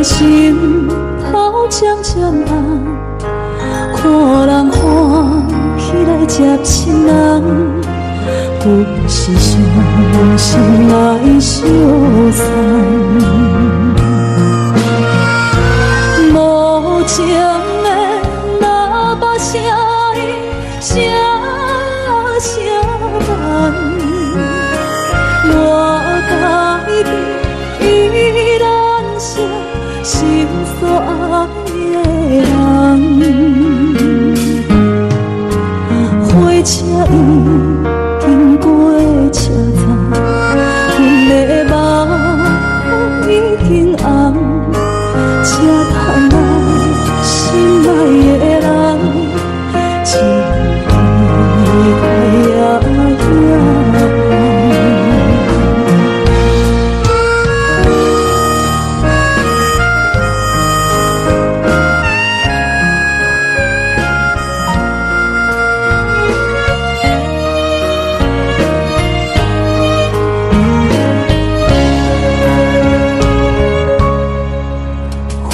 的心头渐渐红，看人欢喜来接亲人，不是伤心来相送。无情的若把声音声声慢，我改变依然是心所爱的人。火车已经过车站，阮的目已经红，才通来心爱的人，一离开也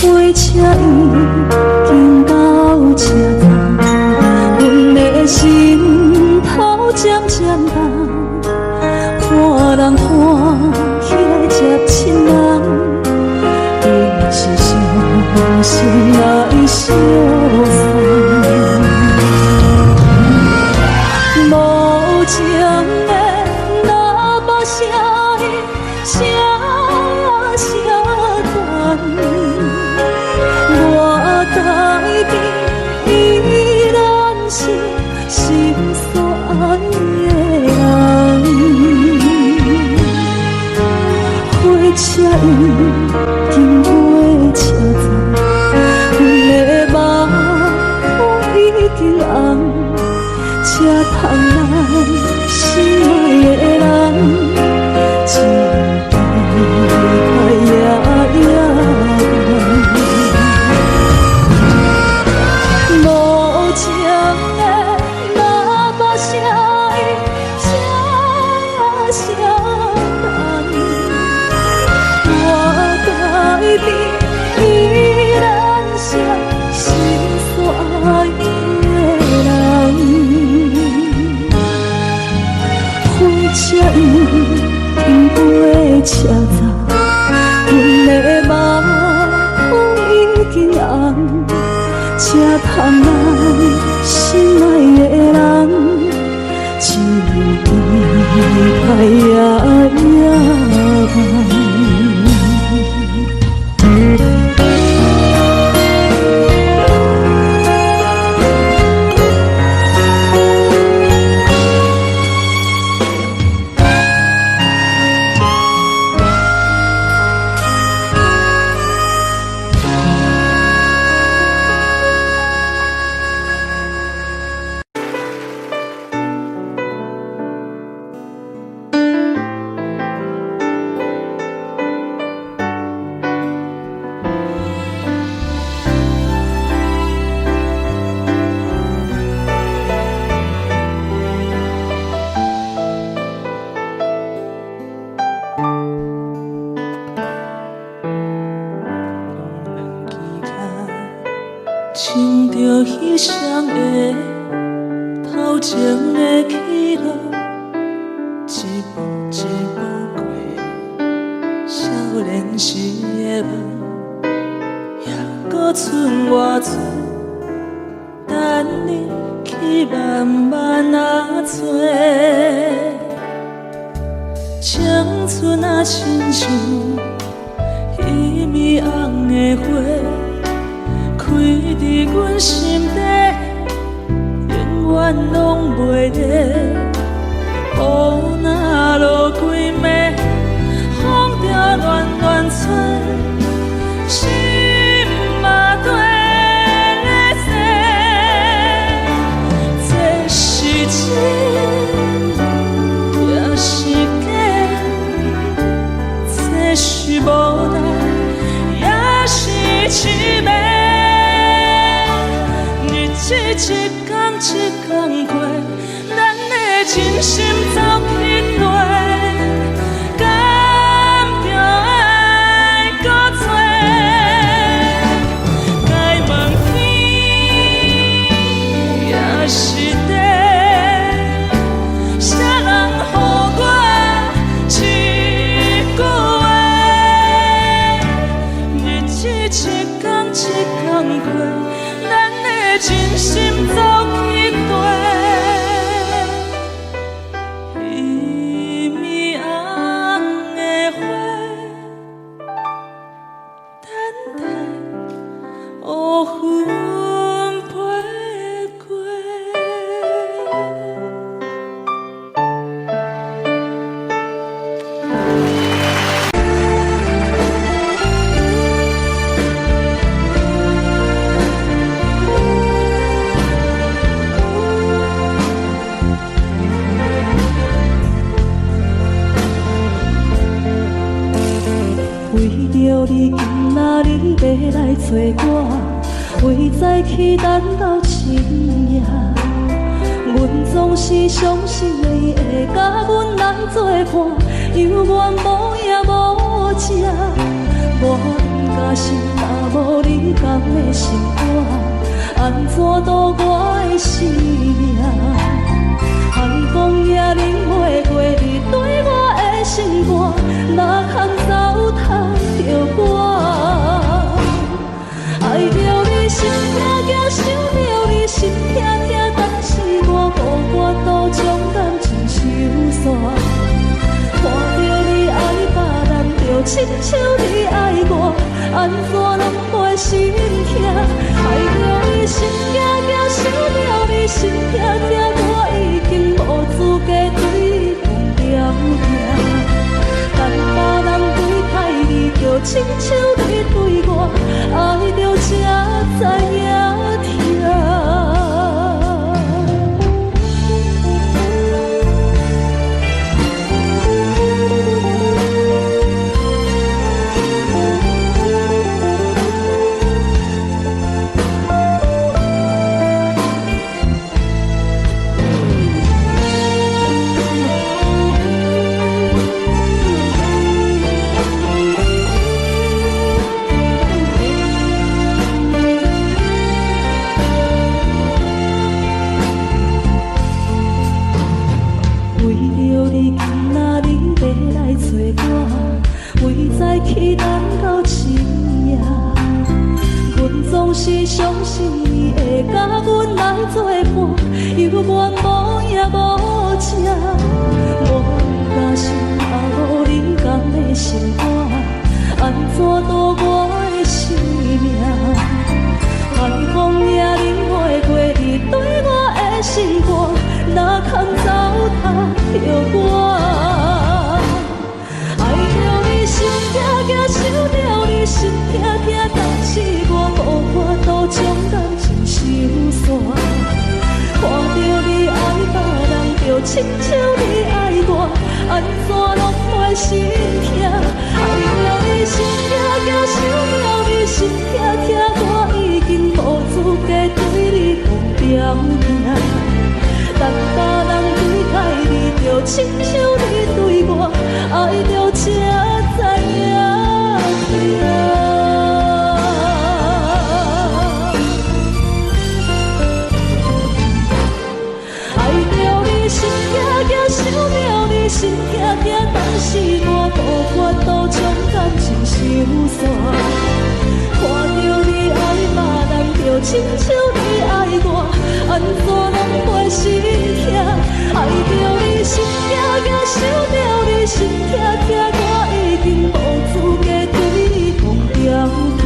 火车已经到车站，阮的心头渐渐重，看人欢喜来接亲人，不是伤心来相送。无情的若把声音声声断，我改变依然是心所爱的人。火车已经过车站，阮的目已经红，才通来心爱的人，一离开也无情的若把声音声声淡，我改变依然是心所爱的人。火车已经过车站，阮的目已经红，才通来心爱的人，一离开也晚。亲着彼双的头前的起落，一步一步过少年时的梦，也搁剩偌多，等你去慢慢啊找。青春啊，亲像一米红的花。开伫阮心底，永远拢袂离。雨若落几暝，风着乱乱吹，心嘛跟咧碎。这是真，也是假；这是无奈，也是凄美。一天一天过，咱的真心走起落，甘着爱搁多。云飞过。为着你今仔日要来找我，为在去等到深夜。阮总是相信你会甲阮来作伴，犹原无影无迹。我毋甘心，若无你共的心肝，安怎度我的生命？寒风也忍袂过你对我的心肝，哪通糟蹋着我？爱着你心痛痛，想着你心痛痛，但是我无法度将感情收煞。看着你爱别人，就亲像你爱我，安怎拢袂心痛？爱着你心痛痛，想着你心痛痛，我已经无资格对你讲条命。等别人对待你，就亲像你对我，爱着才知影痛。去等到深夜，阮总是相信你会甲阮来作伴，犹原无影无迹。我不甘心，若无你共的心肝，安怎度我的生命？寒风也忍袂过你对我的心肝，哪通糟蹋着我？心痛痛，想着你心痛痛，但是我无法度将感情收煞。看着你爱别人，就亲像你爱我，安怎拢袂心痛？爱着你心痛痛，想着你心痛痛，我已经无资格对你讲条命。等别人对待你，就亲像你对我，爱着才知影痛。爱着你心痛痛，想着你心痛痛，但是我无法度将感情收煞。看着你爱别人，就亲像你爱我，安怎拢袂心痛？爱着你心痛痛，想着你心痛痛，我已经无资格对你讲条命。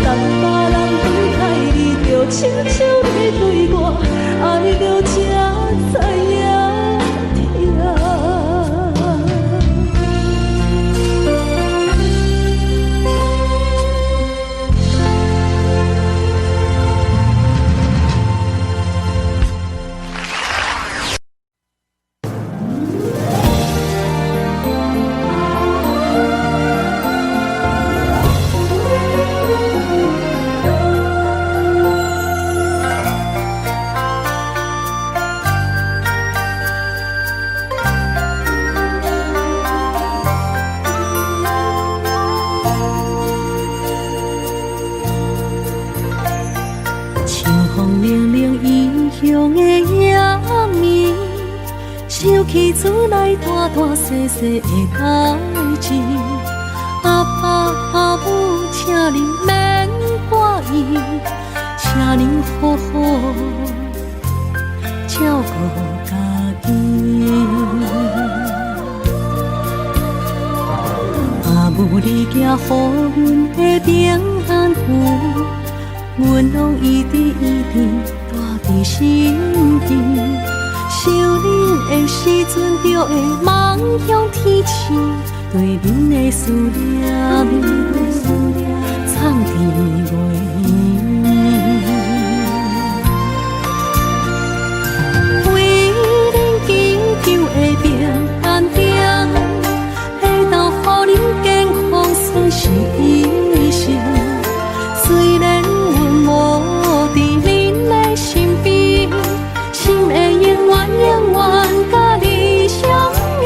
等别人对待你，就亲像你对我，爱着才知影痛。起厝内大大细细的代志，阿爸阿母，请你免怪意，请你好好照顾家己。阿母，你行予阮的平安符，阮拢一直带伫心间。想恁的时阵，就会梦向天星，对恁的思念藏伫月圆。为恁祈求的平安点，会当予恁健康顺时医生。虽然阮无伫恁的身边，心会永远甲你相依。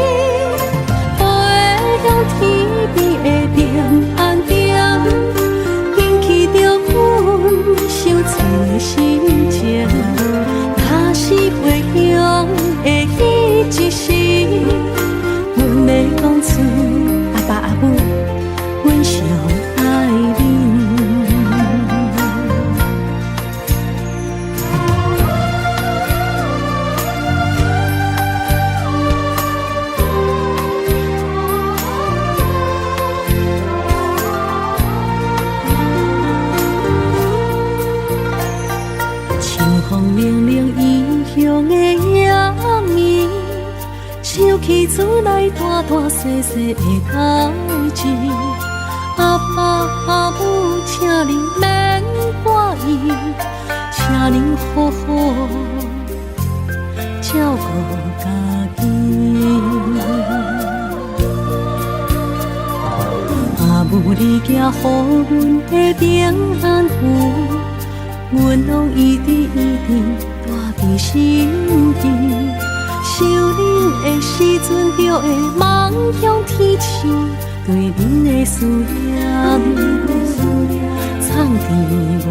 飞向天边的平安点，引起着阮想找的心情。若是回乡的彼一时，阮要讲出阿爸阿母，阮上爱恁。风凉凉异乡的夜暝，想起厝内大大细细的代志。阿爸阿母，请恁免挂意，请恁好好照顾家己。阿母，你寄予阮的平安符，阮拢一直带伫心间。想恁的时阵，就会梦向天星，对恁的思念藏伫月圆。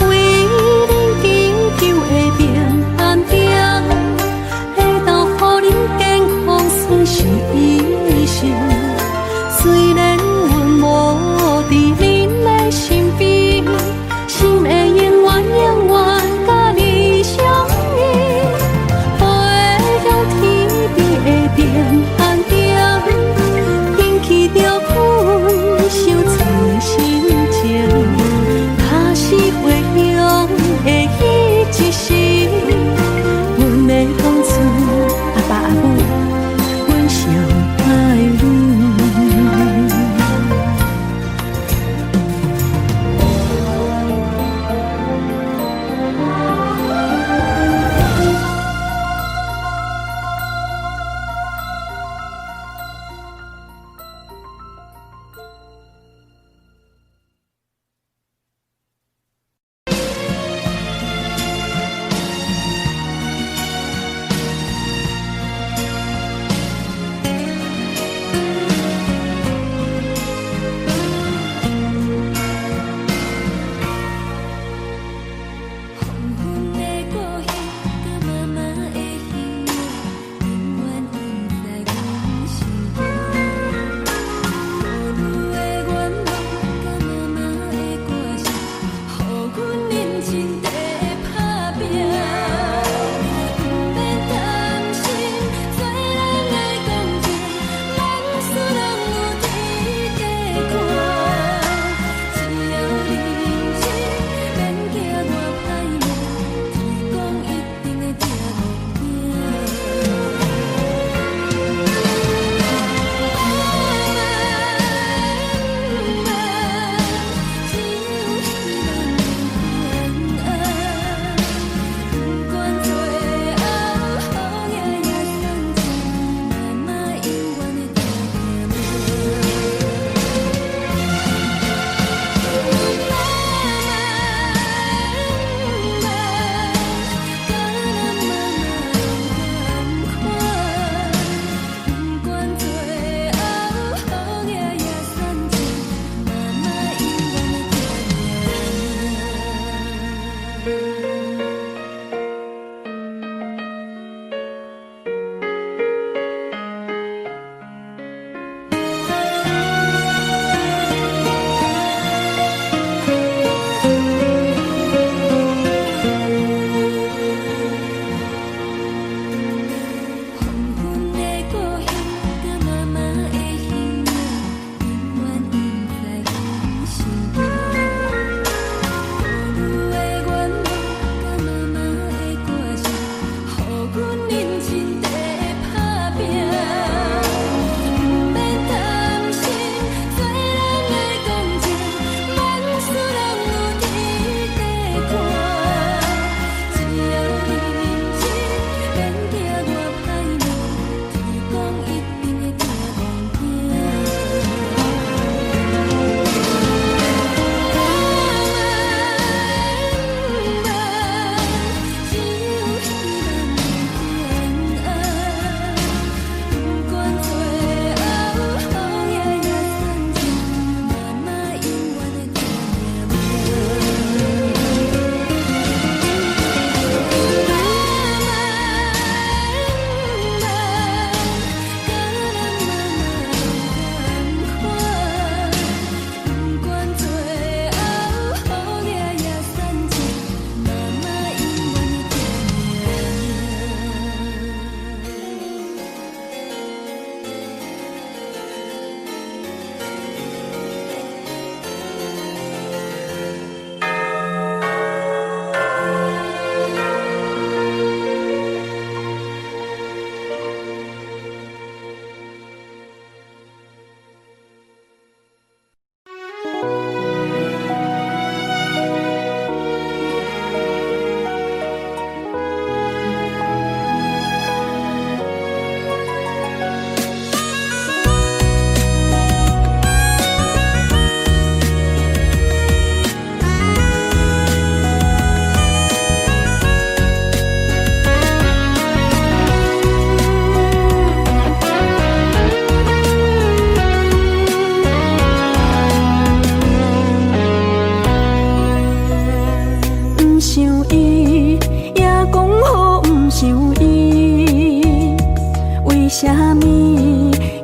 为恁祈求的平安点，会当予恁健康顺时医生。虽然无伫恁的身边，心会永远甲你相依。飞向天边的平安点。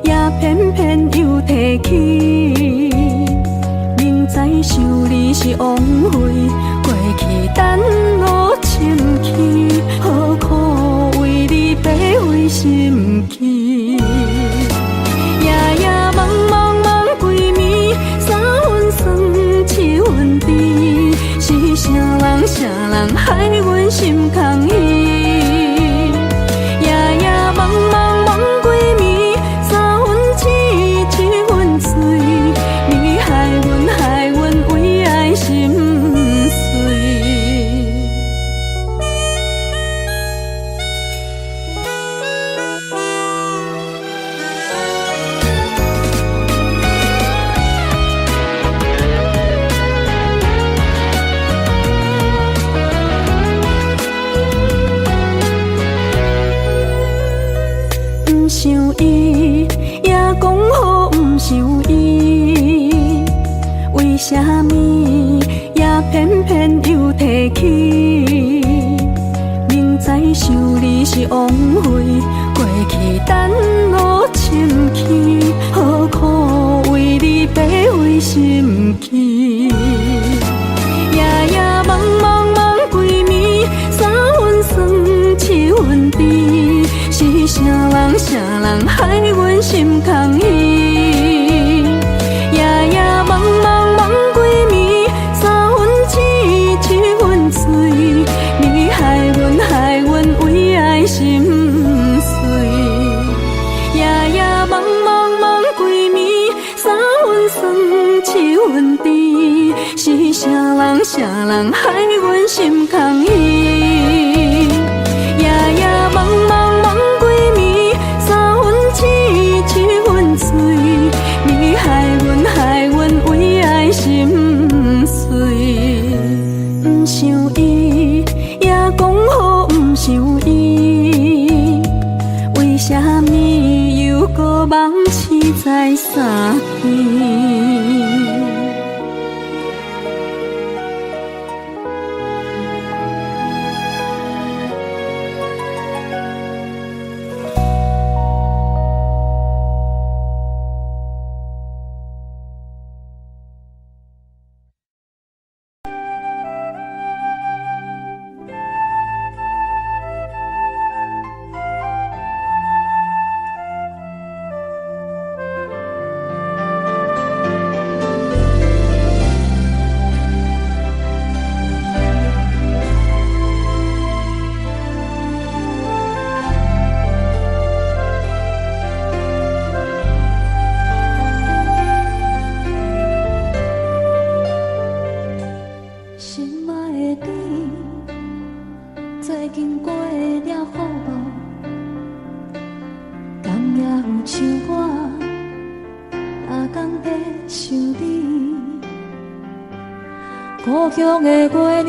也偏偏又提起。明知想你是枉费，过去等我深去，何苦为你白费心机？夜夜茫茫茫几暝，三分酸七分甜，是啥人害阮心空虚？想伊，也讲好不想伊，为啥物也偏偏又提起？明知想你是枉费，过去等我深去，何苦为你白费心机？夜夜茫茫茫几暝，三分酸七分甜，是啥人害阮心空虚？夜夜茫茫茫几暝，三分痴七分醉，你害阮为爱心碎。夜夜茫茫茫几暝，三分酸七分甜，是啥人害阮心空虚？夜夜茫茫茫几暝，三分痴七分醉，你害阮为爱心碎。不想伊，也讲好不想伊，为啥物又搁忘记在三边？故乡的月亮，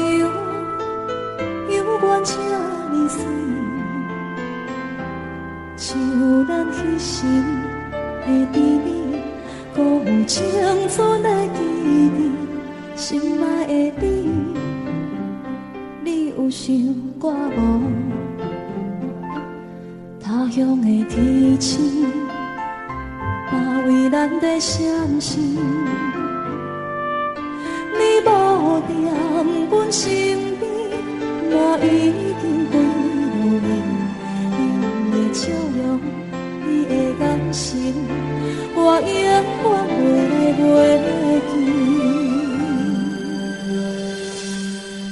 犹原这呢水，像咱彼时的甜蜜，搁有青春的记忆。心爱的你，你有想我无？他乡的天星，也为咱在闪烁。你无踮阮身边，我已经飞落去。你的笑容，你的眼神，我永远袂记。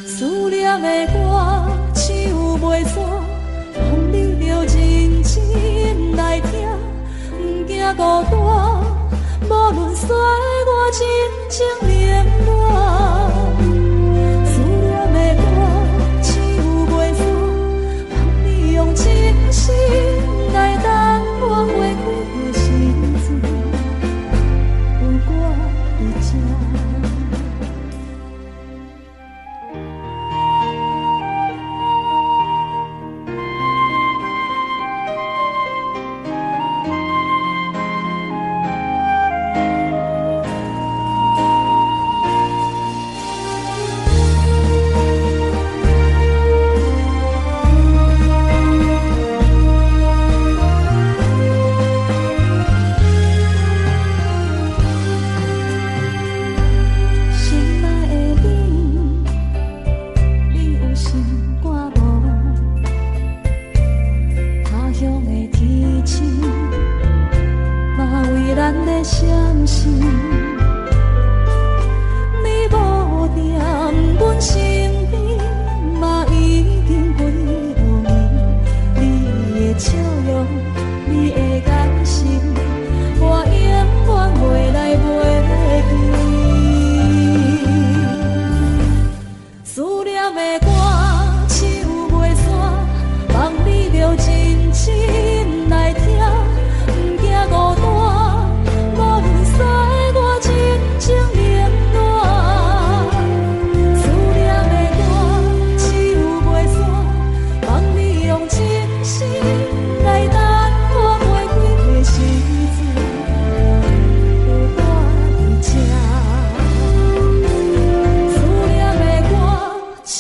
思念的歌唱袂煞，风你着认真来听，不惊孤单。无论衰我真情连满，思念的歌唱袂煞，望你用真心来等我花开的时阵，有我在这。嘛为咱的相信。你无踮阮身边，嘛已经几多年。你的笑容，你的眼神，我永远袂来袂记。思念的歌，唱袂煞，望你着真心来听，不惊孤单，无论使我真情冷暖。思念的歌，唱袂煞，望你用真心来等我过几个时阵，有我伫这。思念的歌，唱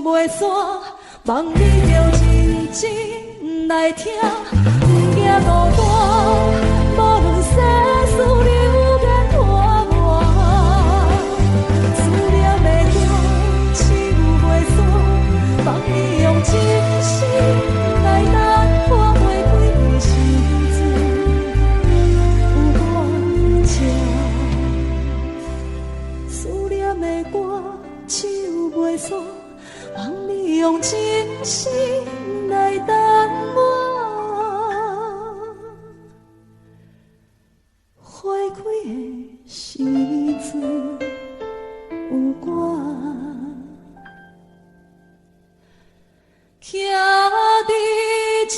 袂煞，望你着真真来听，不惊孤单，无论世事流言拖磨。思念的歌，唱袂煞，望你用真心来等我过几个时阵，有我伫这。思念的歌，唱袂煞，望你用真心来等我花开的时阵，有我徛伫这。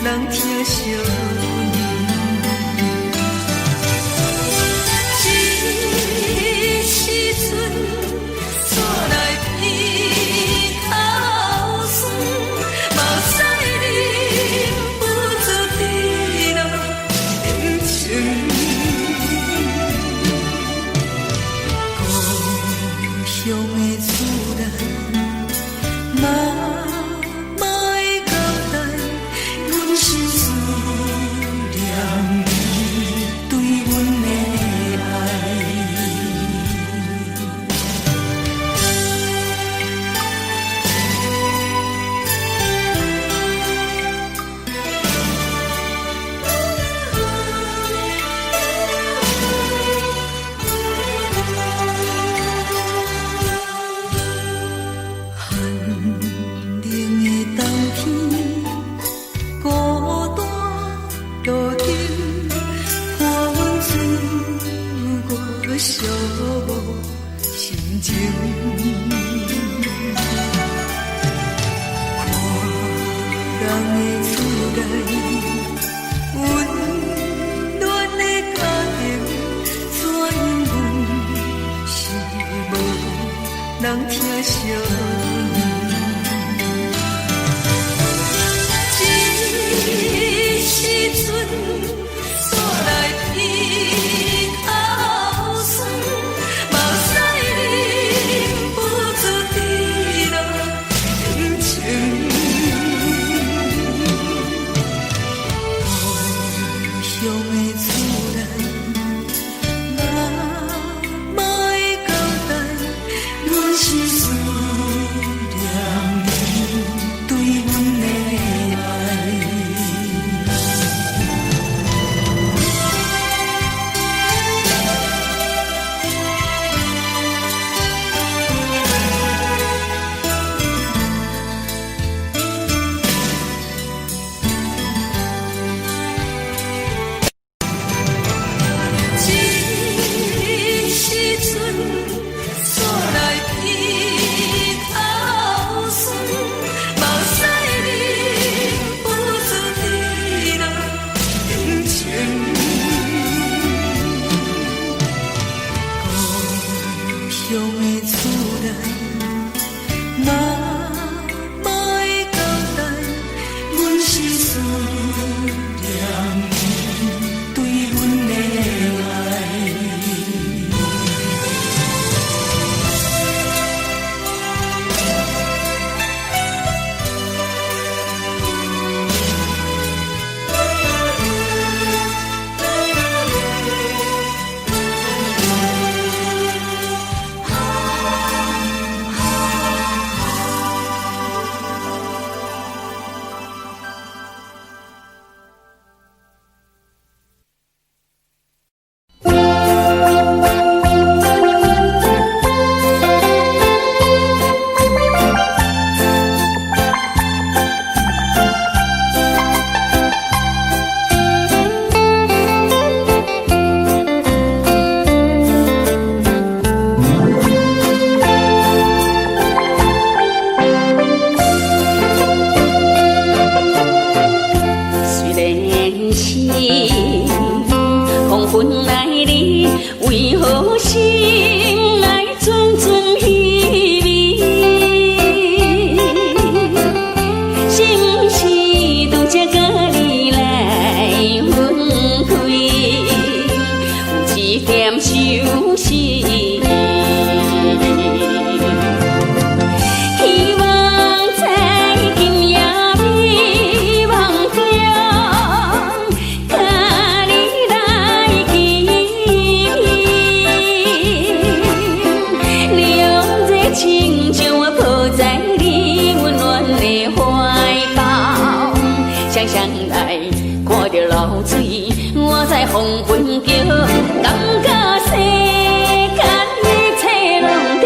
人疼惜你。这时阵煞来鼻口酸，目屎忍不住滴落眼睛。故乡的厝内，莫会交代，阮是思念你对阮的爱。寒冷的冬天，孤单路灯，看阮自我寂寞心情。看人的厝内，温暖的家庭，怎因阮是无人疼惜你？这时阵煞来鼻口酸，目屎忍不住滴落眼睛。故乡的厝内，莫会交代，阮是思念你对阮的爱。这时阵煞来鼻口酸，目屎忍不住滴落眼睛。故乡的厝内，莫会交代，阮是思念你对阮的爱。黄昏来临，为何心内阵阵稀微？是不是拄则甲你来分开，有一点相思？希望在今夜美梦中。情将我抱在你温暖的怀抱，想想来看着流水，我在黄昏叫，感觉世间一切拢地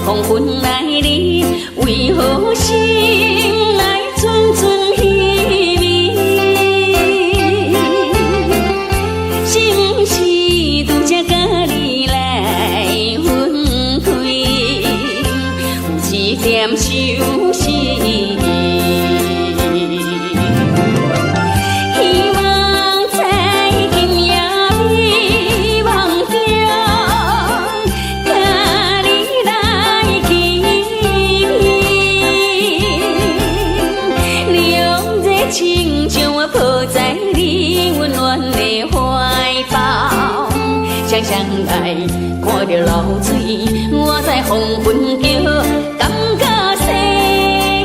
黄昏来临，为何心来阵阵稀微，是毋是拄则甲你来分开，有一点伤心。常常来看着流水，我在黄昏叫，感觉世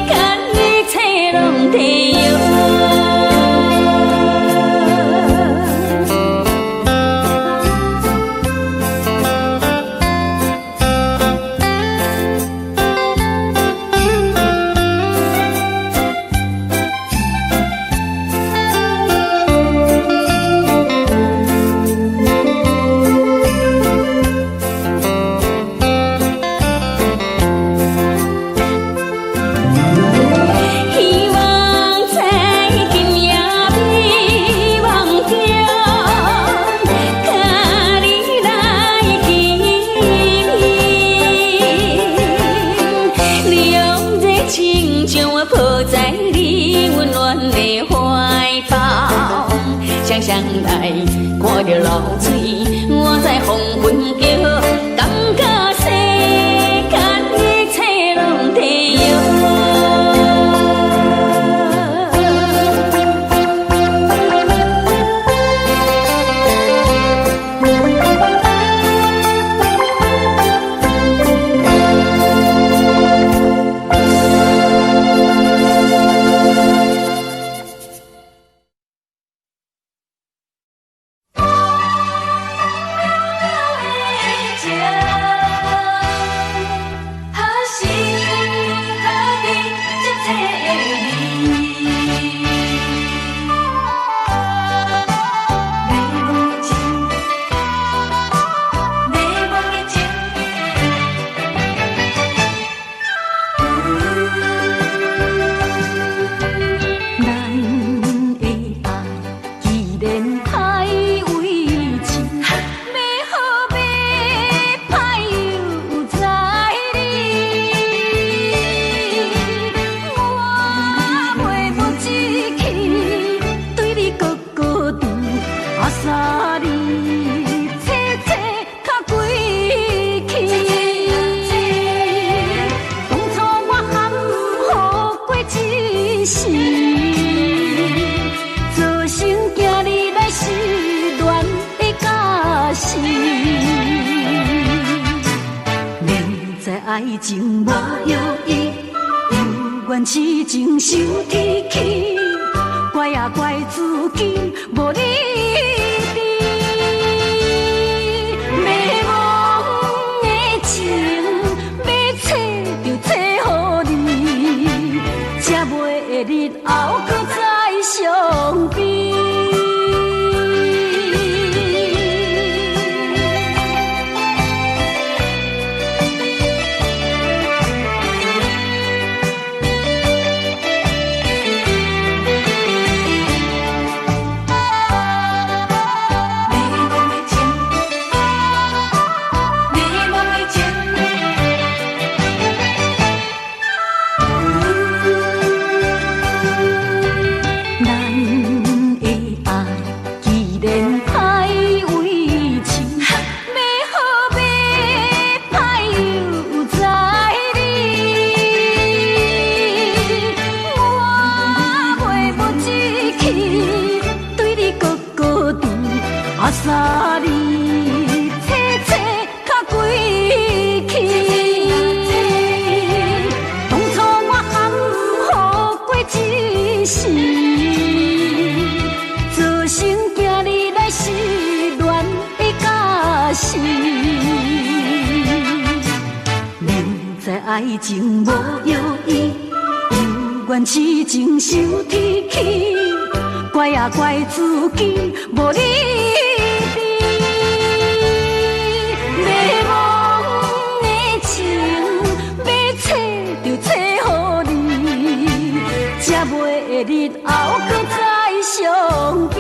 间一切拢地摇。常常来看着流水，我在黄昏叫，感觉世间一切拢地摇。爱情无意义，有缘痴情受天气，怪啊怪自己无理智。迷茫的情，要找就找予你，才袂日后搁再相比。三年切切较归去，当初我含糊过一世，做成今日来失恋的假死。明知爱情无意义，有缘痴情受天气，怪啊怪自己无理。迷茫的情，要找就找予日后搁再相比。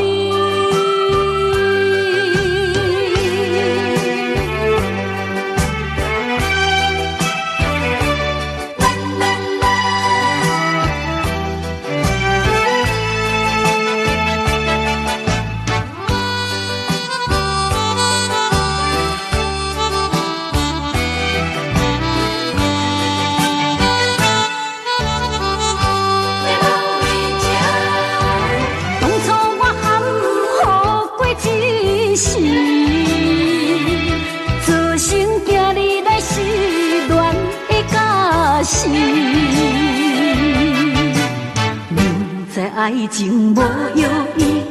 爱情无意义，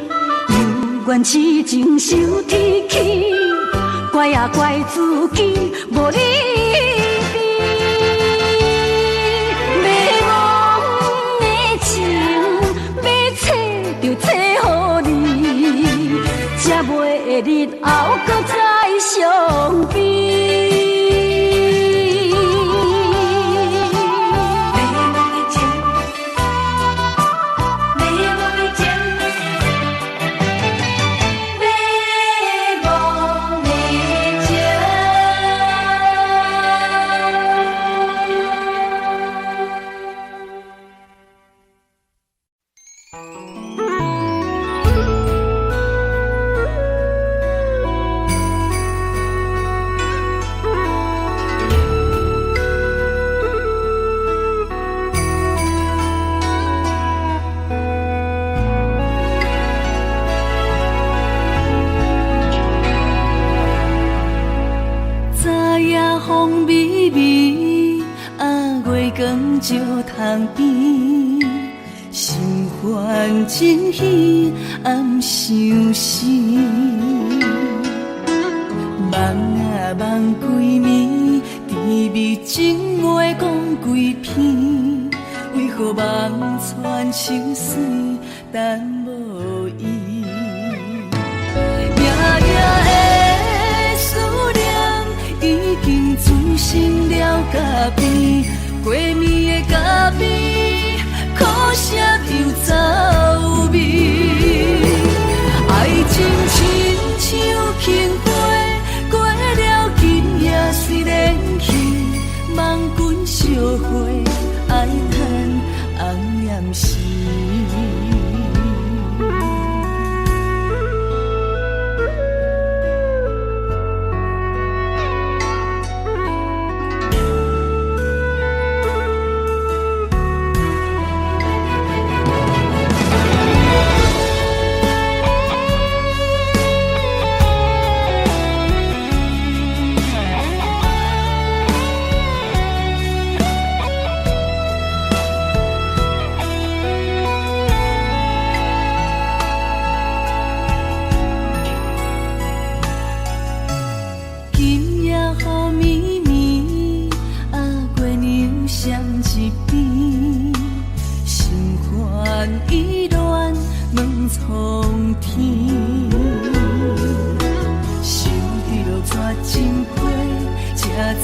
犹原痴情受天气，怪啊怪自己无理智。迷茫的情要找就找予你，才袂日后搁再相比。石塘边，心烦真喜，暗相思。梦啊梦几暝，甜蜜情话讲几篇，为何梦穿秋水，等无依？夜夜的思念，已经滋生了咖啡。过暝的咖啡，苦涩又走味。爱情亲像轻花，过了今夜虽然去，梦君烧花，爱叹红颜时。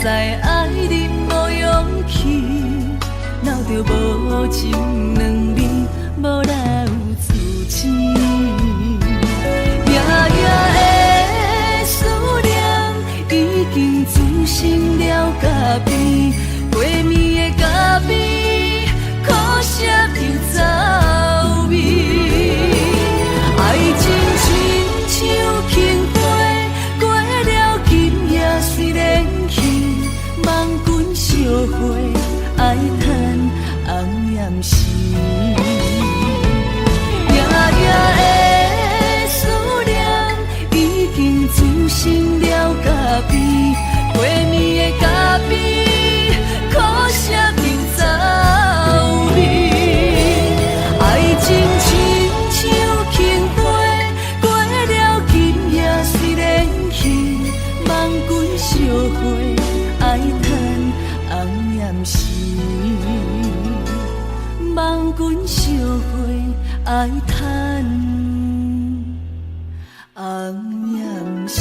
在爱你无勇气，闹着无情两字，无留自知。夜夜的思念，已经滋生了咖啡。过暝的咖啡，苦涩又走味。爱情亲像轻花，过了今夜虽然去。梦君烧花，爱叹红颜时。夜夜的思念，已经滋生了咖啡。过暝的咖啡，苦涩又走味。爱情亲像轻花，过了今夜虽然去，梦君烧花。爱叹红颜时，梦君烧花，爱叹红颜时。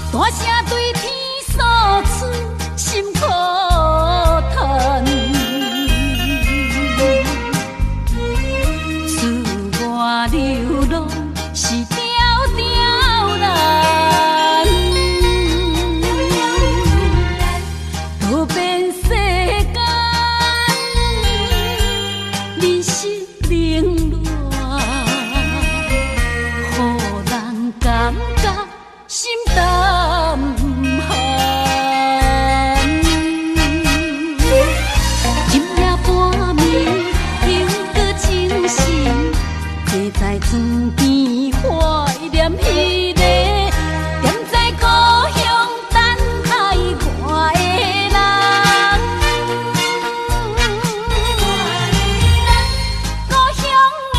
大声对天诉出心苦叹，自我流浪是条条难，多变世间，人生冷暖，予人感觉心淡寒。今夜半暝，犹搁清醒，坐在床边怀念彼个踮在故乡等待我的人。故乡的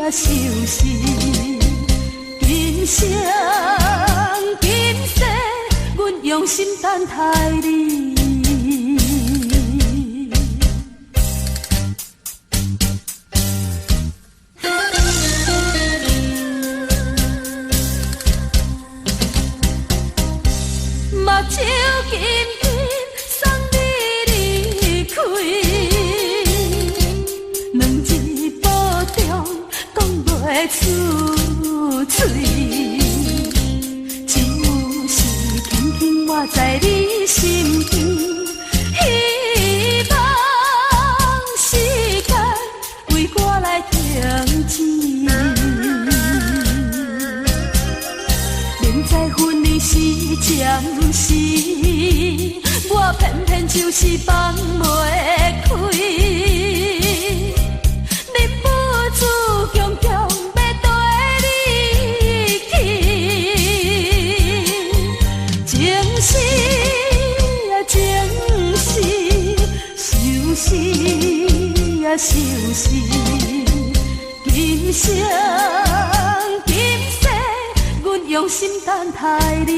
啊休息，今生今世，阮用心等待你。目睭紧紧送你离开，两字保重讲袂出嘴，只有是轻轻抹在你身边，希望时间为我来停止。明知分离是暂时，我偏偏就是放袂开。忍不住强强要跟你去，情是啊情是，想是啊想是，今生今世，阮用心等待你。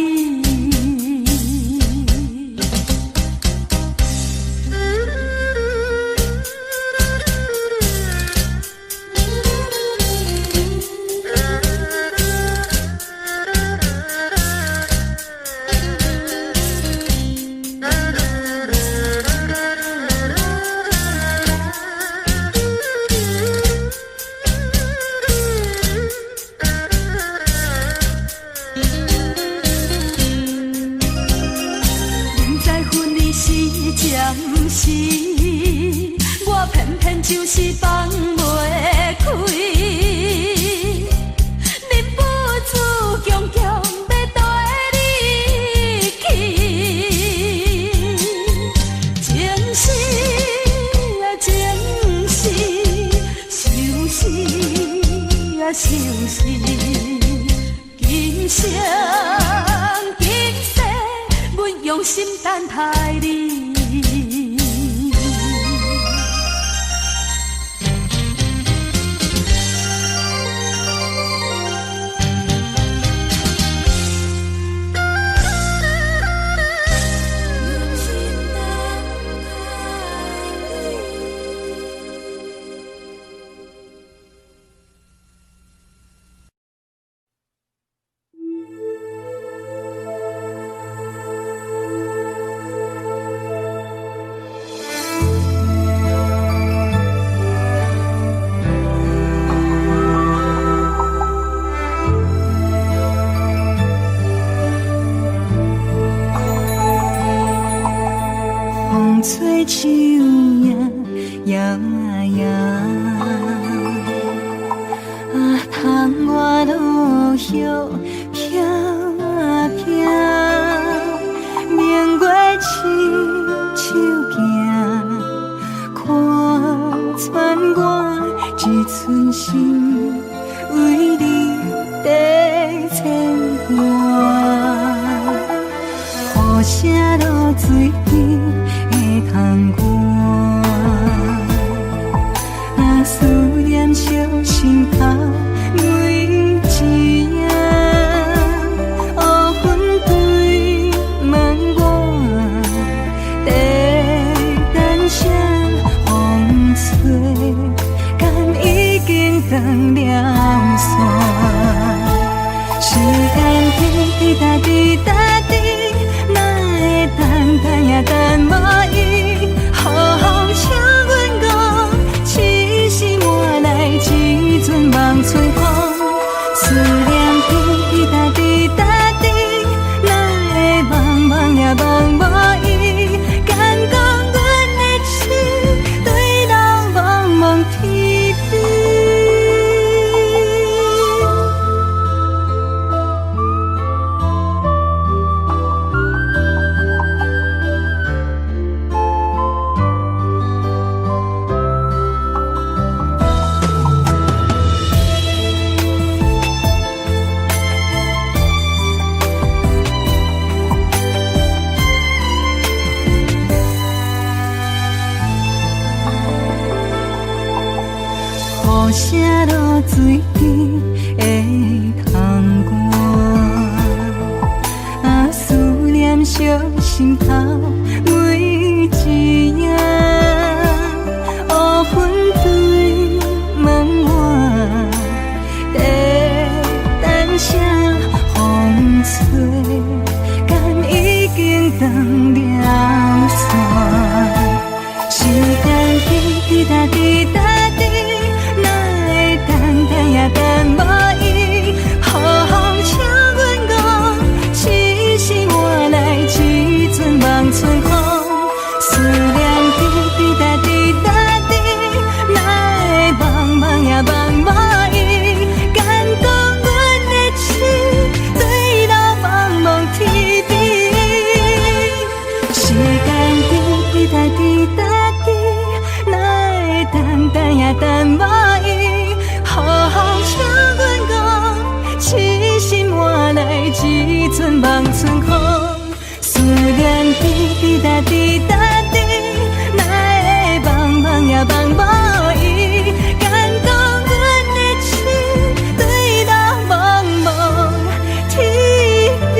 暂时，我偏偏就是放袂开，忍不住强强要跟你去，情是啊情是，想是啊想是，今生今世，阮用心等待你。吹树影摇啊摇，啊，窗外落叶飘啊飘，明月亲手行，看穿我一寸心，为你地牵挂，雨声落水边。空歌，啊，思念烧心头每一夜，乌云对问我，地单声风吹，敢已经断了线，时间滴答滴答滴。等也等无伊，好声阮讲，痴心换来一阵梦吹风，思念滴答滴答滴，哪会茫茫也茫无伊，敢讲阮的心对人茫茫天边。无啥露水边的窗外，思念烧心头每一夜，乌云对门外，等声风吹，敢已经断了线。时间滴答滴答滴，哪会等也等无伊？好风请阮讲，痴心换来一阵望春风。思念滴答滴答滴，哪会望也望无伊？敢讲阮的痴，对到茫茫天边。时间滴答滴答。等也等无伊，好风请阮讲，痴心换来一阵望春风。思念滴答滴答滴，哪会望也望无伊？敢讲阮的痴，对到茫茫天边。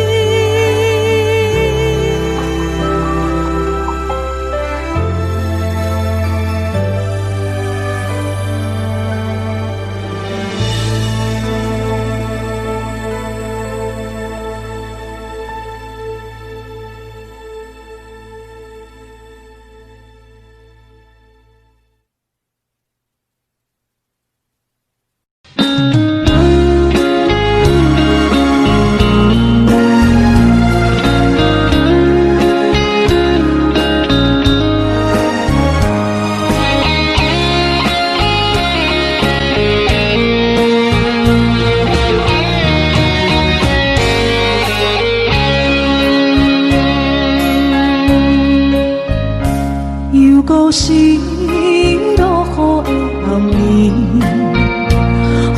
故事落雨的暗暝，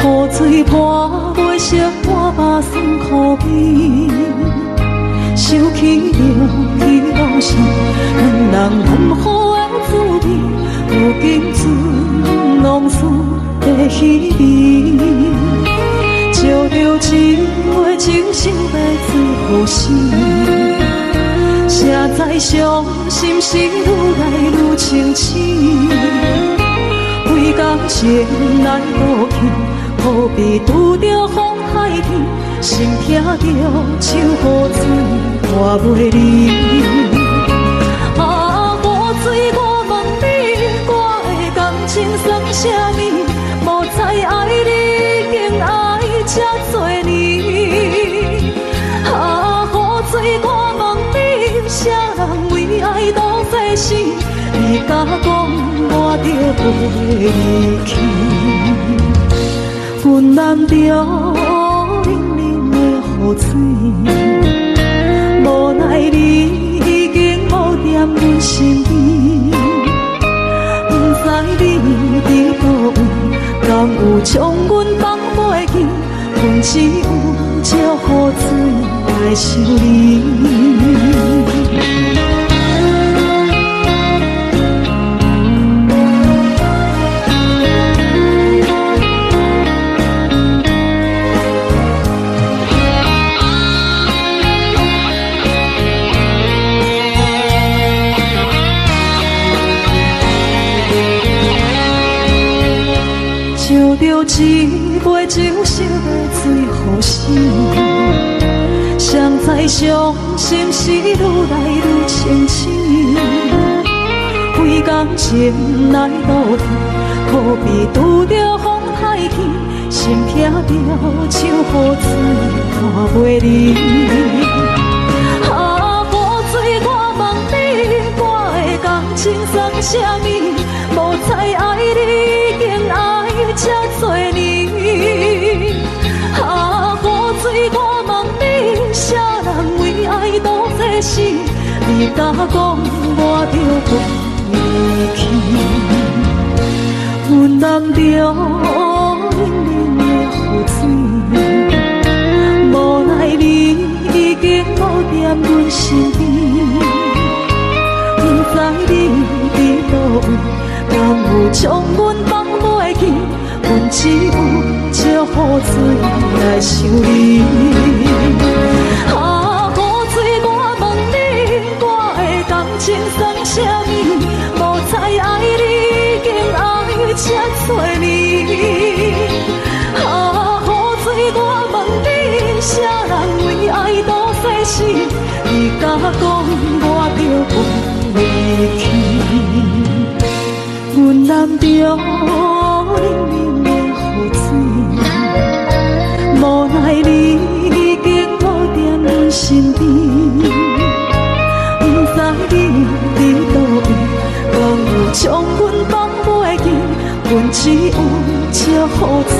雨水泼袂湿我目酸苦味，想起着彼路上咱人难好的滋味，如今存往事的稀微，照着一杯酒想要醉好心。谁知伤心事愈来愈清醒，为感情来倒去，何必拄着风海天？心听着秋雨水看袂离。啊，雨水我问你，我的感情算啥物？无知爱你，竟爱这多年。啊，雨水我问你，啥人为爱都费心？你甲讲我着袂离去，阮难着冷冷的雨水，无奈你已经无踮阮身边，不知你伫倒位，敢有将阮放袂记？阮只有借雨水来想你。烧着一杯酒，想要醉好心，谁知伤心事愈来愈清醒。为感情来倒去，何必拄着风太天？心听着秋雨水看袂离。啊，雨水我问你，我的感情算啥物？无知爱你，竟爱这多年。啊，雨水我问你，啥人为爱都这心？你甲讲我着袂离去，阮难着冷冷的雨水，无奈你已经无踮阮身边，不知你伫倒位，敢有将阮放袂记？阮只有借雨水来想你。啊，雨水，我问你，我会当清送啥物？无猜爱你，竟爱这多年。啊，雨水，我问你，啥人为爱赌世事？你甲讲我着飞去，阮男着冷冷的雨水，无奈你已经无在阮身边，不知你伫倒位，讲有将阮放袂记，阮只有借雨水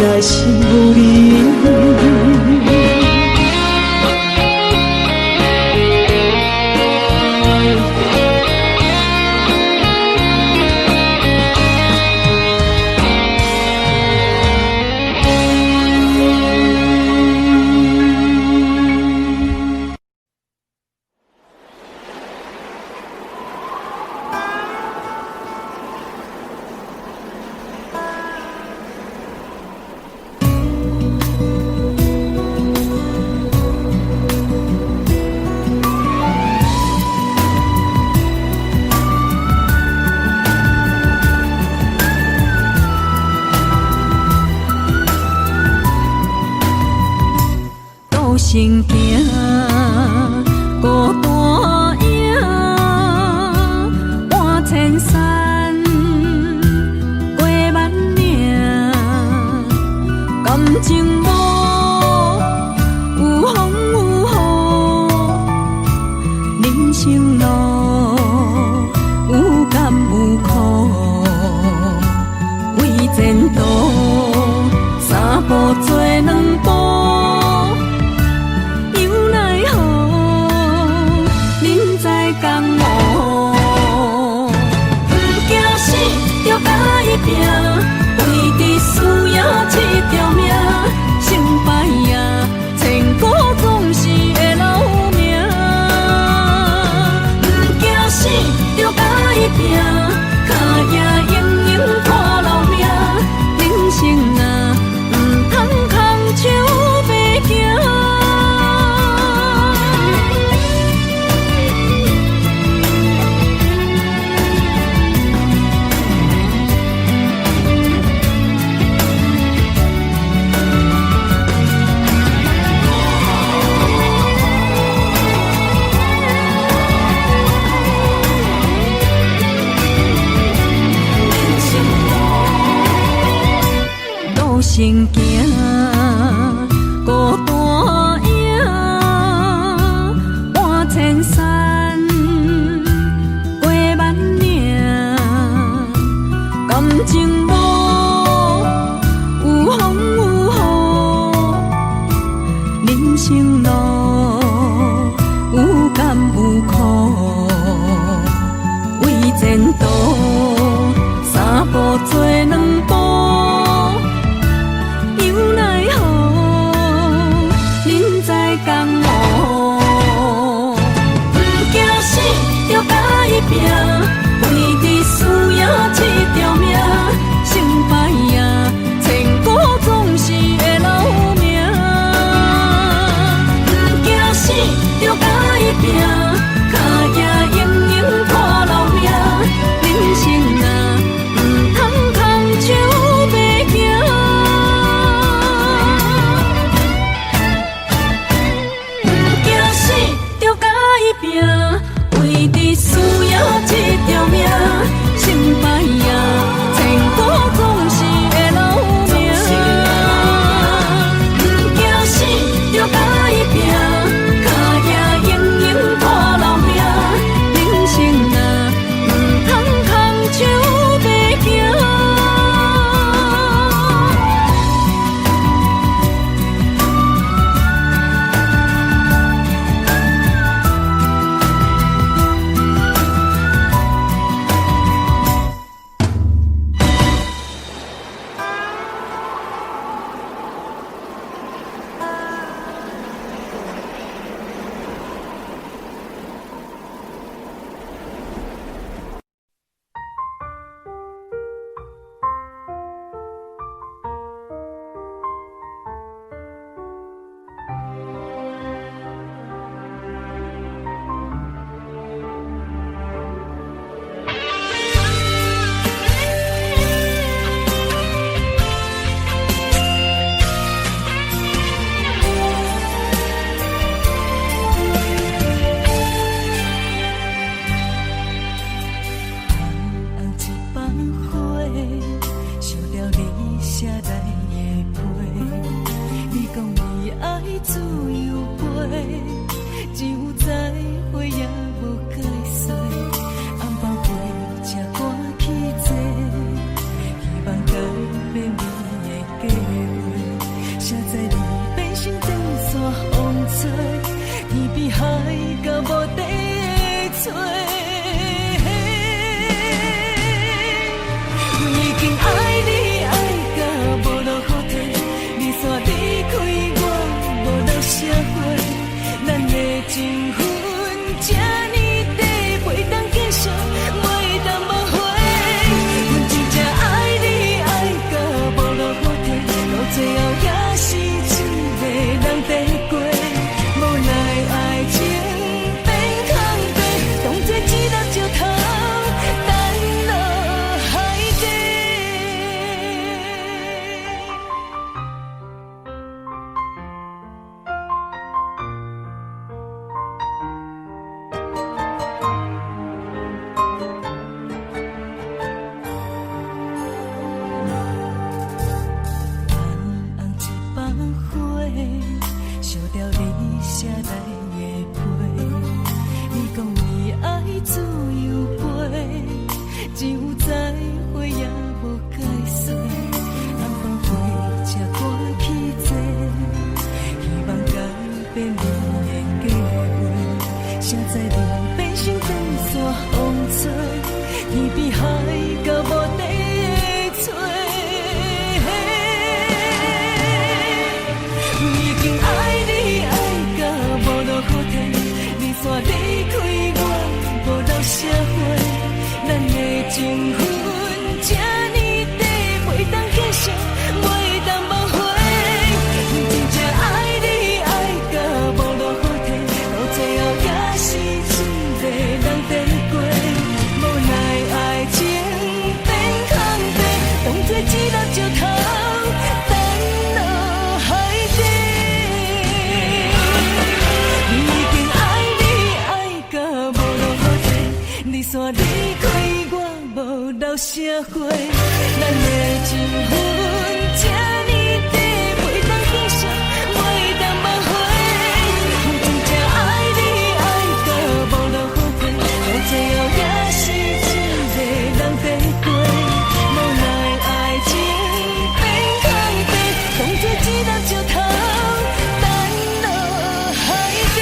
来想你。行行，孤单影，半千山，过万岭，感情无有风有雨，人生路有甘有苦，为前途三步做两步。拼，为伫输赢这条命，成败赢，千古总是会留名。不惊死，着甲伊拼，脚也硬硬看留命。人生啊，唔通空手白行。行行，孤单影，半千山，过万岭，感情无有风有雨，人生路有甘有苦，为前途三步做两步。爱自由飞，只有再会也无解释。红包花才赶去坐，希望改变你的计划。谁知你变成长线风吹，天边海到无底的吹。我已经爱你爱到无路可退，你煞离开我无留社会，咱的情分这呢短，袂当继续，袂当无悔。阮真正爱你爱到无路可退，到最后也是一个人在过，无奈爱情变空白，当作一粒石头等落海底。红红一帮花，烧掉你写来的批。你讲你爱自由飞，只有再会也无解释。红包花才赶去坐，希望改变你的计划。谁知你变成长线风吹，天边海到无底的吹。已经爱你爱到无路可退，你煞离开我无留社会，咱的情分这呢短，袂当继续，袂当无悔。真正爱你爱到无路可退，到最后也是一个人在过，无奈爱情变空白，当作一粒石头等落海底。已经爱你爱到无路可退，你煞离开我无留社会，咱的情分这呢短，袂当继续，袂当无悔。真正爱你爱到无路可退，到最后也是一个人在过，无奈爱情变空白，当作一粒石头等落海底。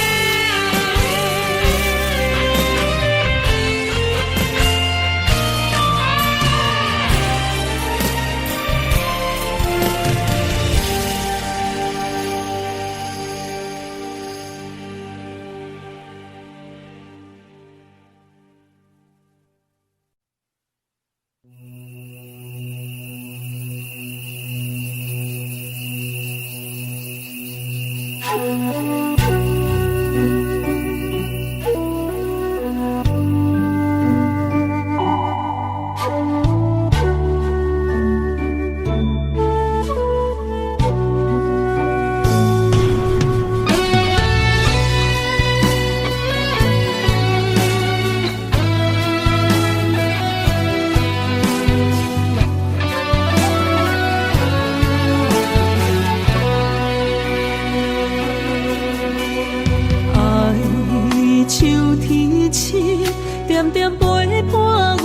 点点陪伴月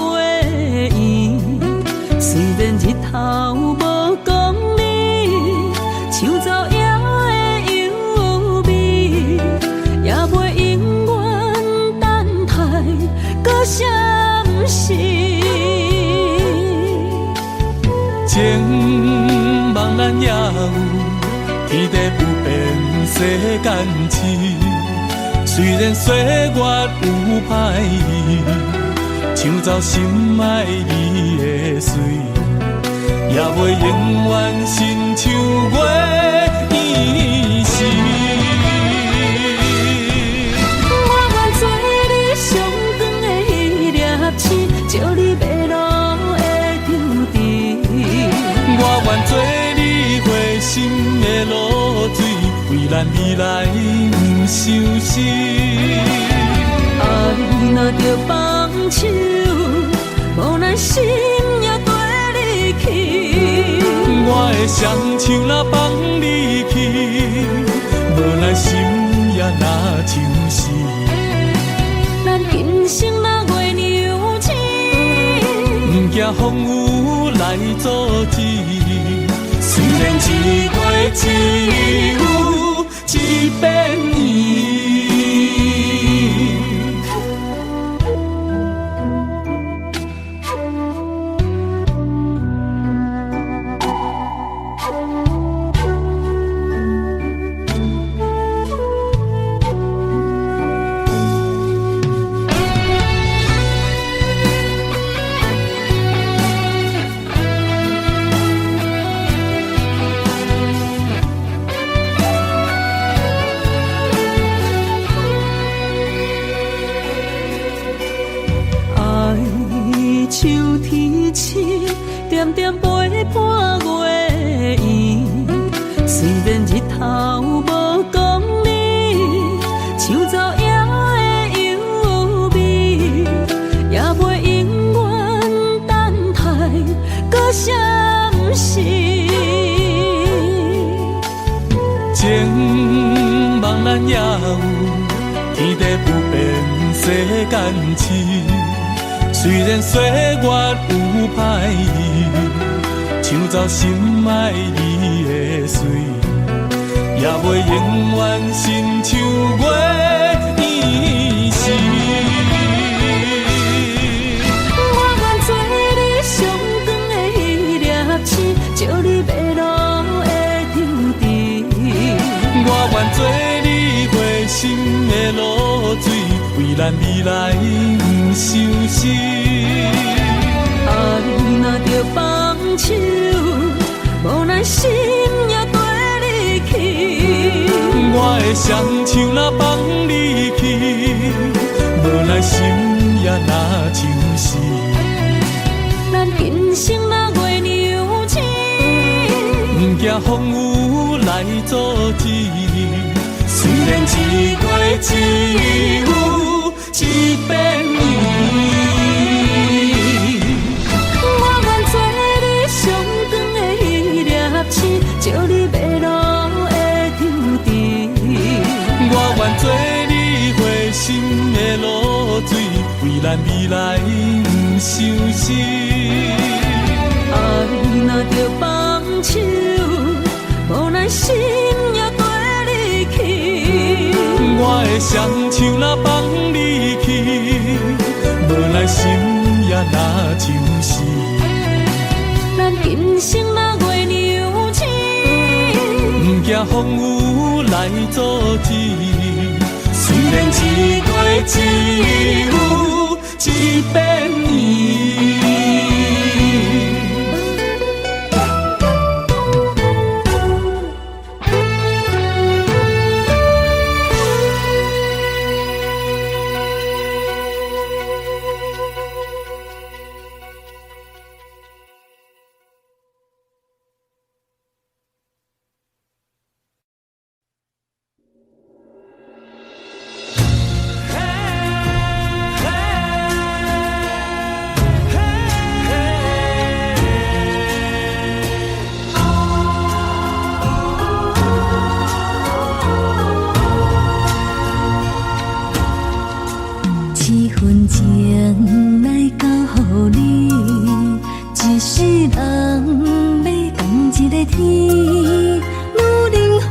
圆，虽然日头无讲你，唱走夜的幽味，也袂永远等待，搁啥不是？情茫然也有，天地不变世间事。虽然岁月有歹意，抢走心爱伊的水，也袂永远亲像月圆时。我愿做你上长的迄粒星，照你迷路的张持。我愿做你回心的露水，为咱未来不伤心。爱若着放手，无咱心也跟你去。我的双手若放你去，若像是。咱今生若月娘亲，不惊风雨来阻止。虽然一月只有一遍圆。秋天起，点点陪伴月圆。虽然日头无讲你，唱奏也会优美，也袂永远等待搁闪烁。情茫然也有天地不变，世间事。虽然岁月有歹意，唱奏心爱你的水，也袂永远亲像月圆时。我愿做你上长的迄粒星，照你迷路的场地。我愿做你回心的露水，为咱未来不相思。爱若着放手，无奈心也跟你去。我的双手若放你去，无奈心也若像是。咱今生若月娘亲，不惊风雨来阻止。虽然一月只有一遍圆。照你迷路的场地，我愿做你回心的露水，为咱未来不相思。爱若着放手，无奈心也跟你去。我的双手若放你去，无奈心也若像是。咱今生若月娘亲，不惊风雨来阻止。虽然一月只有一遍圆。情来交予你，一世人要共一个天。女人花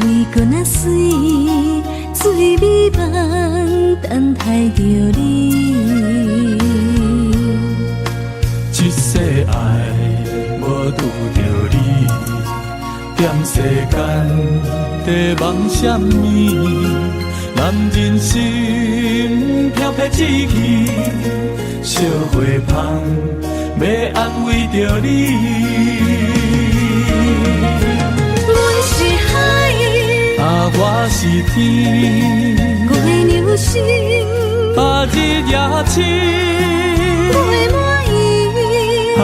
为搁那水，水美梦等待着你。一世爱无拄着你，踮世间在梦什么？男人心飘撇志气，烧花香要安慰着你。阮是海，我是天，月娘心，日也深，月满意，满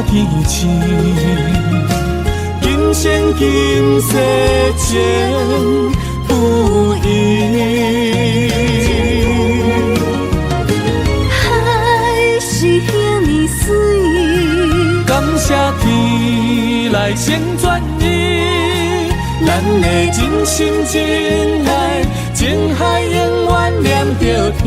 天星。今生今世情不移，海是遐尼水，感谢天来成全伊，咱的真心真爱，情海永远念着天。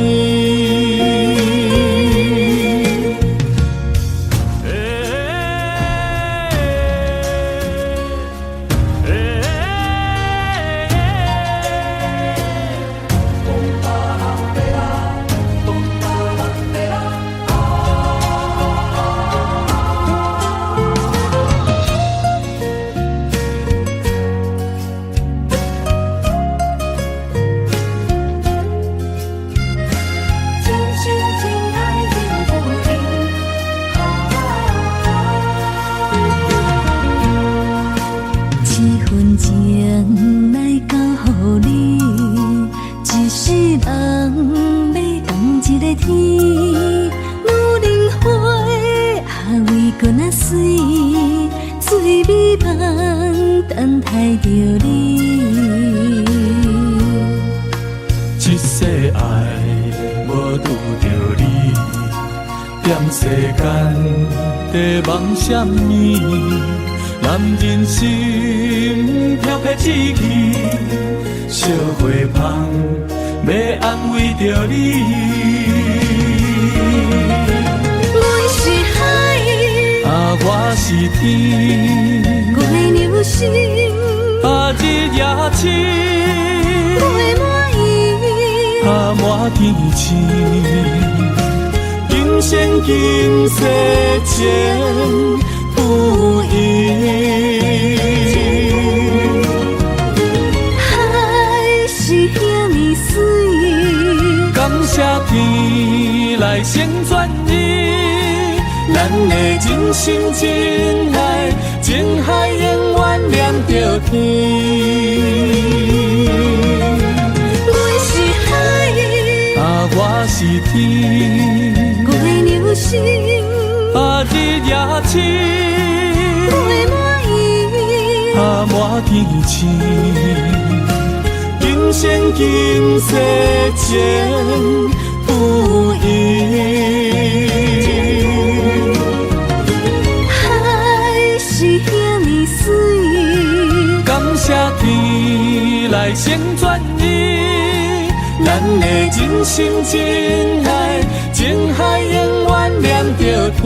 一世爱无拄着你，踮世间在梦什么？男人心飘撇志气，小花香要安慰着你。我是海，我是天，我的牛心，日夜深，我满意，满天星，今生今世情不移。海是遐尼水，感谢天来成全你，咱的真心真爱，情海永远念着天。我是天，我的牛心，日夜深，我满意，满天星，今生今世情不移。海是遐尼水，感谢天来成全你，咱的真心真爱，情海永远念着天。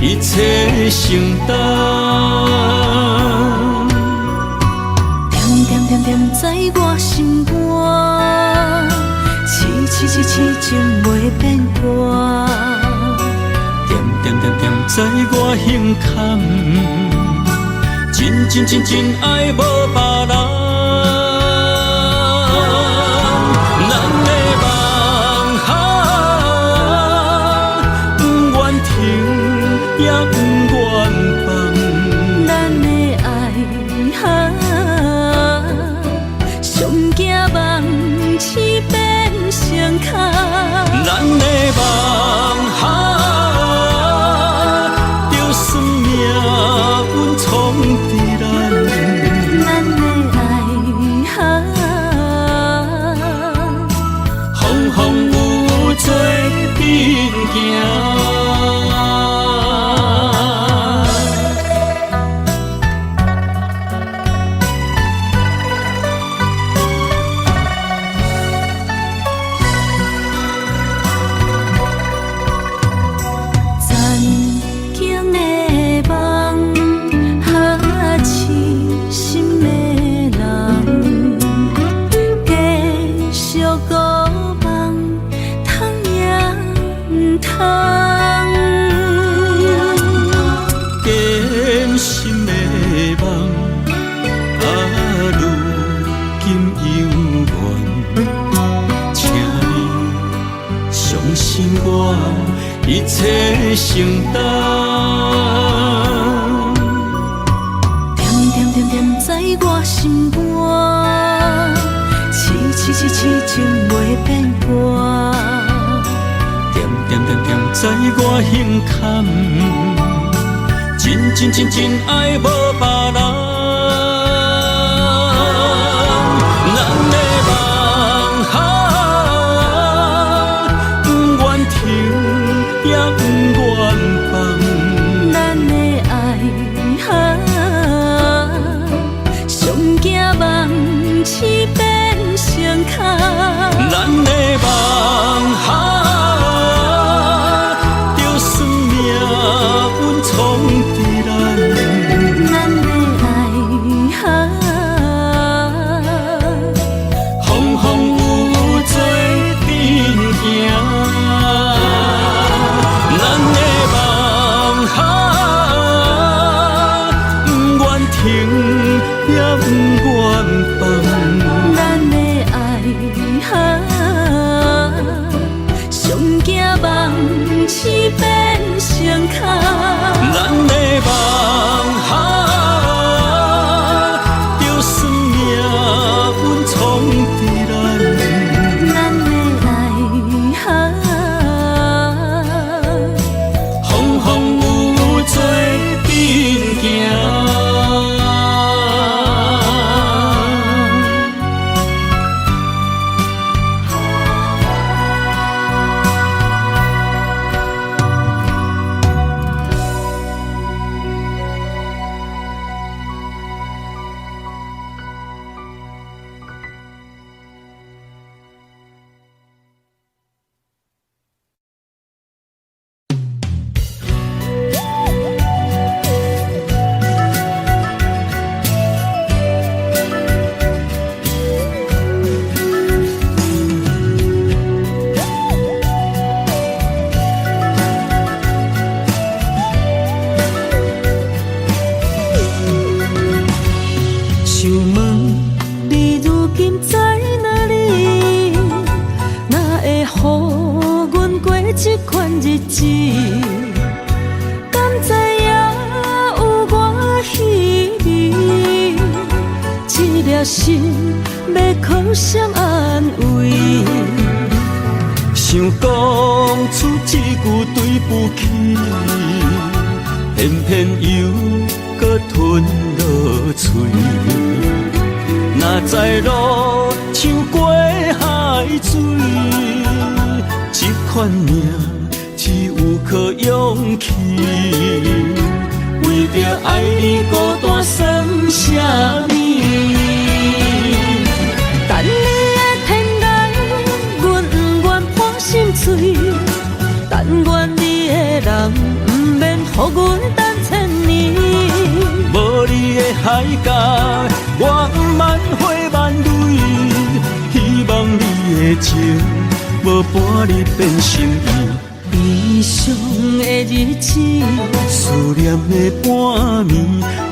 一切承担，点点点点在我心肝，痴情袂变卦，点点点点在我胸坎，真爱无别人。也不愿放，咱的爱上惊梦痴变成空，咱的梦就算命运冲伫咱的风雨做阵行。我一切承担。点点点点在我心肝，痴情袂变卦。点点点点在我胸坎，真爱无别人。咱的梦不愿停，也不愿放。咱的爱上惊梦痴变成空。咱的梦就算命运闯伫咱，咱的爱风风雨雨做阵行。咱的梦不愿停，也不愿放。咱的爱上惊梦痴变成空。咱的梦就算命运闯伫咱，咱的爱风风雨雨做阵行。想问你如今在哪里？哪会予阮过这款日子？敢知影有我稀微？这粒心要靠谁安慰？想讲出一句对不起，偏偏又搁吞落嘴。若知路像过海水，这款命只有靠勇气。为着爱你孤单算什么？等你的天涯，阮不愿破心碎。但愿你的人不免予阮等千年。无你的海角，我不万花万蕊。希望你的情，无半日变成伊。悲伤的日子，思念的半暝，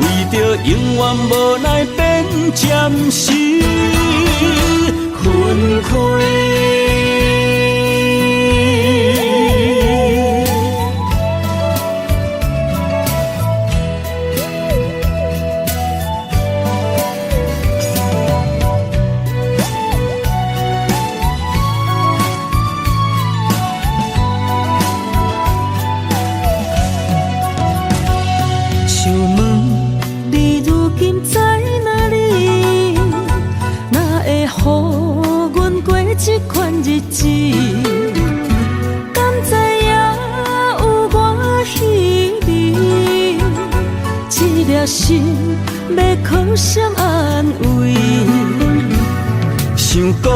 为着永远无奈变暂时分开。想问你如今在哪里？哪会予阮过这款日子？敢知影有我稀微？这粒心要靠谁安慰？想讲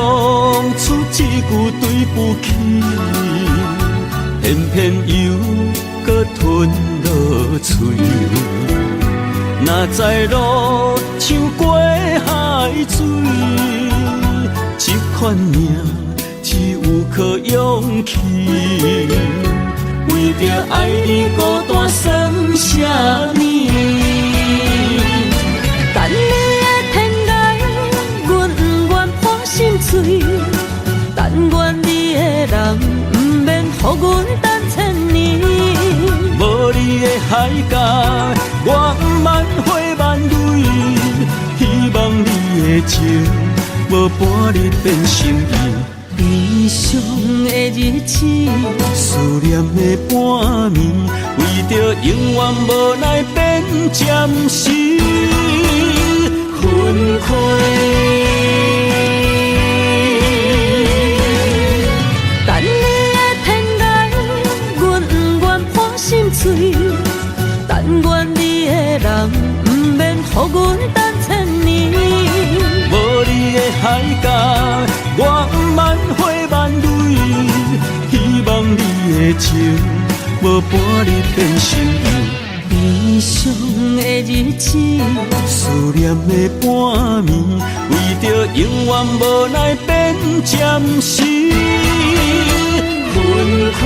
出一句对不起，偏偏又搁吞落嘴。若知路像过海水，这款命只有靠勇气。为着爱你孤单算什么？等你的天涯，阮不愿破心碎。但愿你的人不免予阮甲，我万回万泪，希望你的情无半日变心意。悲伤的日子，思念的半暝，为着永远无奈变暂时分开。等你的天涯，阮不愿破心碎。但愿你的人，不免予阮等千年。无你的海角，我万回万泪，希望你的情无半日变心意。悲伤的日子，思念的半暝，为着永远无奈变暂时分开。